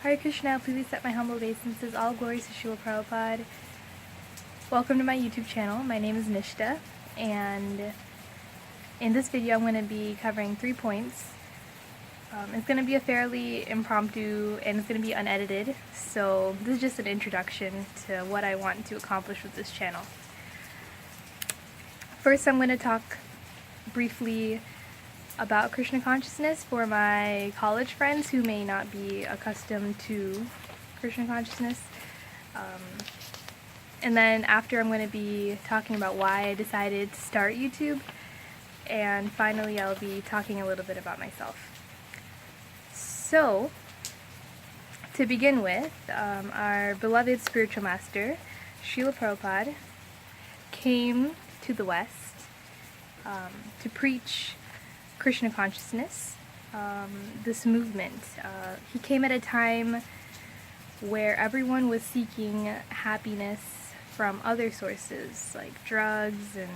Harekrishna, please accept my humble obeisances. All glories to Srila Prabhupada. Welcome to my YouTube channel. My name is Nishta, and in this video I'm going to be covering 3 points. It's going to be a fairly impromptu and it's going to be unedited, so this is just an introduction to what I want to accomplish with this channel. First, I'm going to talk briefly about Krishna Consciousness for my college friends who may not be accustomed to Krishna Consciousness. And then after, I'm going to be talking about why I decided to start YouTube. And finally, I'll be talking a little bit about myself. So, to begin with, our beloved spiritual master, Srila Prabhupada, came to the West to preach Krishna Consciousness, this movement. He came at a time where everyone was seeking happiness from other sources, like drugs and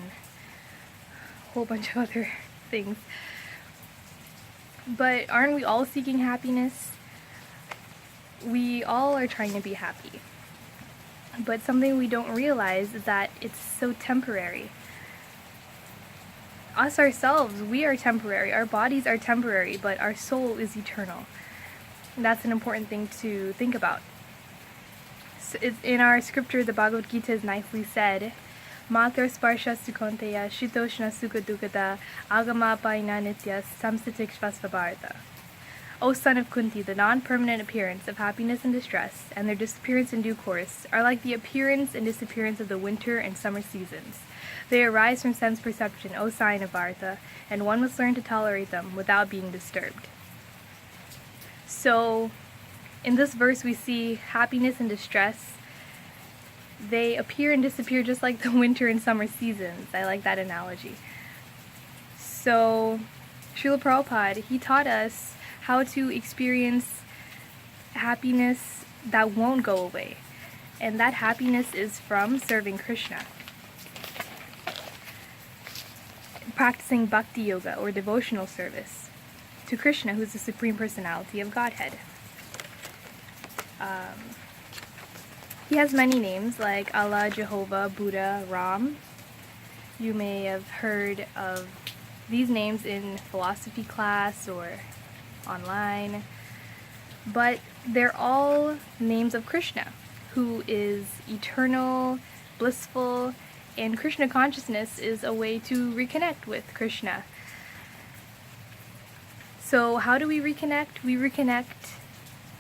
a whole bunch of other things. But aren't we all seeking happiness? We all are trying to be happy. But something we don't realize is that it's so temporary. Us ourselves, we are temporary. Our bodies are temporary, but our soul is eternal. And that's an important thing to think about. So in our scripture, the Bhagavad Gita is nicely said, Matra sparsha sukhanteya shitoshna sukha dukkata agama paina nitya samsitikshvasvabharata. O son of Kunti, the non-permanent appearance of happiness and distress, and their disappearance in due course, are like the appearance and disappearance of the winter and summer seasons. They arise from sense perception, O sign of Bharata, and one must learn to tolerate them without being disturbed. So, in this verse we see happiness and distress. They appear and disappear just like the winter and summer seasons. I like that analogy. So, Srila Prabhupada, he taught us how to experience happiness that won't go away. And that happiness is from serving Krishna. Practicing bhakti yoga, or devotional service, to Krishna, who's the Supreme Personality of Godhead. He has many names, like Allah, Jehovah, Buddha, Ram. You may have heard of these names in philosophy class or online, but they're all names of Krishna, who is eternal, blissful, and Krishna Consciousness is a way to reconnect with Krishna. So how do we reconnect? We reconnect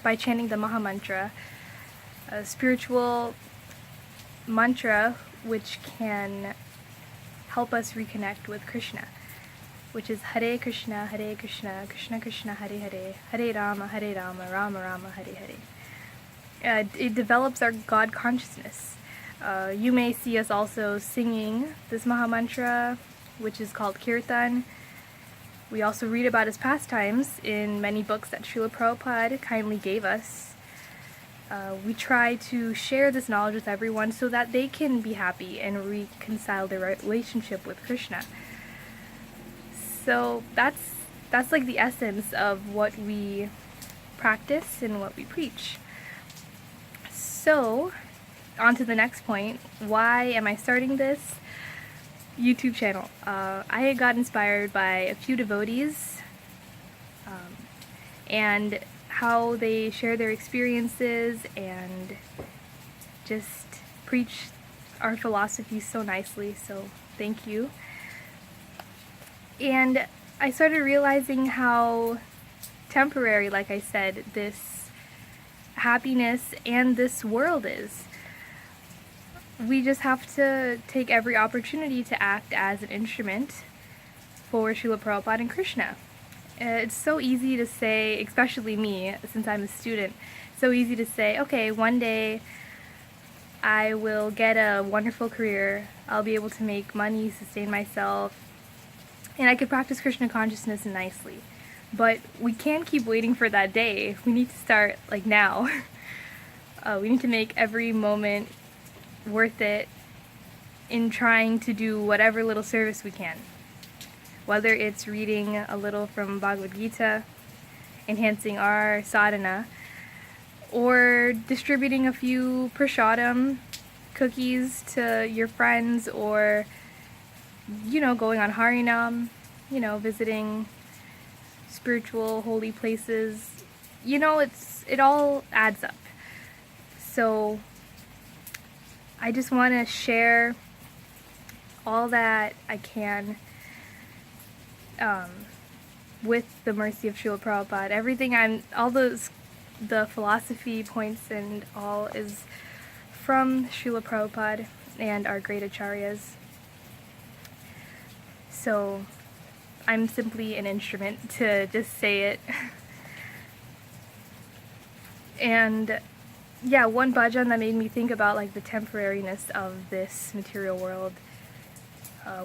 by chanting the Maha Mantra, a spiritual mantra which can help us reconnect with Krishna, which is Harekrishna, Harekrishna, Krishna Krishna, Hare Hare, Hare Rama, Rama Rama, Hare Hare. It develops our God consciousness. You may see us also singing this Maha Mantra, which is called Kirtan. We also read about his pastimes in many books that Srila Prabhupada kindly gave us. We try to share this knowledge with everyone so that they can be happy and reconcile their relationship with Krishna. So that's like the essence of what we practice and what we preach. So, on to the next point. Why am I starting this YouTube channel? I got inspired by a few devotees and how they share their experiences and just preach our philosophy so nicely, so thank you. And I started realizing how temporary, like I said, this happiness and this world is. We just have to take every opportunity to act as an instrument for Srila Prabhupada and Krishna. It's so easy to say, especially me, since I'm a student, so easy to say, okay, one day I will get a wonderful career, I'll be able to make money, sustain myself, and I could practice Krishna Consciousness nicely. But we can't keep waiting for that day. We need to start, like, now. We need to make every moment worth it in trying to do whatever little service we can. Whether it's reading a little from Bhagavad Gita, enhancing our sadhana, or distributing a few prasadam cookies to your friends, or going on Harinam, visiting spiritual holy places. It all adds up. So I just want to share all that I can with the mercy of Srila Prabhupada. The philosophy points and all is from Srila Prabhupada and our great acharyas. So I'm simply an instrument to just say it. And yeah, one bhajan that made me think about like the temporariness of this material world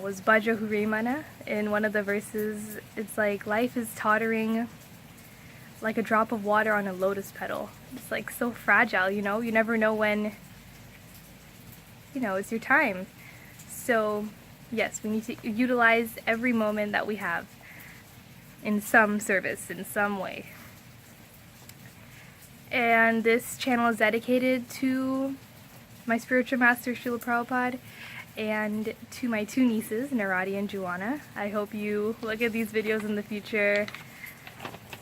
was Bhaja Hurimana. In one of the verses, it's like life is tottering like a drop of water on a lotus petal. It's like so fragile, you never know when, it's your time. So yes, we need to utilize every moment that we have in some service, in some way. And this channel is dedicated to my spiritual master, Srila Prabhupada, and to my two nieces, Naradi and Juana. I hope you look at these videos in the future.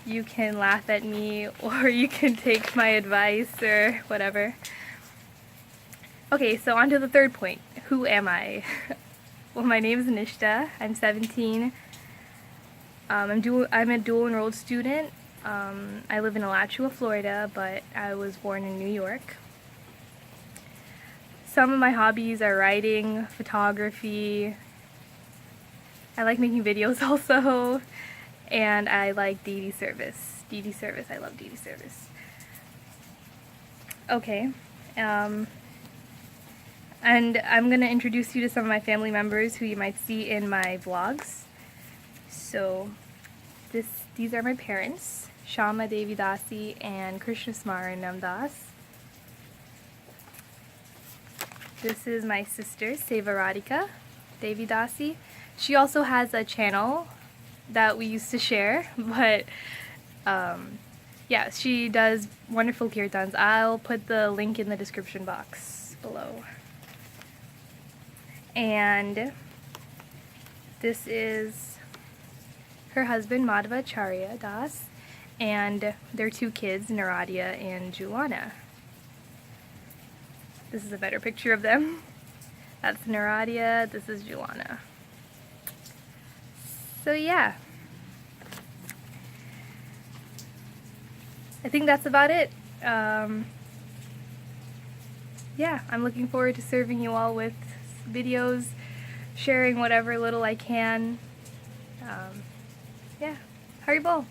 You can laugh at me, or you can take my advice, or whatever. Okay, so on to the third point. Who am I? Well, my name is Nishta. I'm 17. I'm a dual enrolled student. I live in Alachua, Florida, but I was born in New York. Some of my hobbies are writing, photography. I like making videos also, and I like deity service. I love deity service. Okay, and I'm going to introduce you to some of my family members who you might see in my vlogs. So these are my parents, Shama Devi Dasi and Krishna Smaranam Das. This is my sister, Sevaradika Devi Dasi. She also has a channel that we used to share, but yeah, she does wonderful kirtans. I'll put the link in the description box below. And this is her husband, Madhava Acharya Das, and their two kids, Naradia and Juana. This is a better picture of them. That's Naradia, this is Juana. So yeah. I think that's about it. Yeah, I'm looking forward to serving you all with videos, sharing whatever little I can. Yeah, Haribol.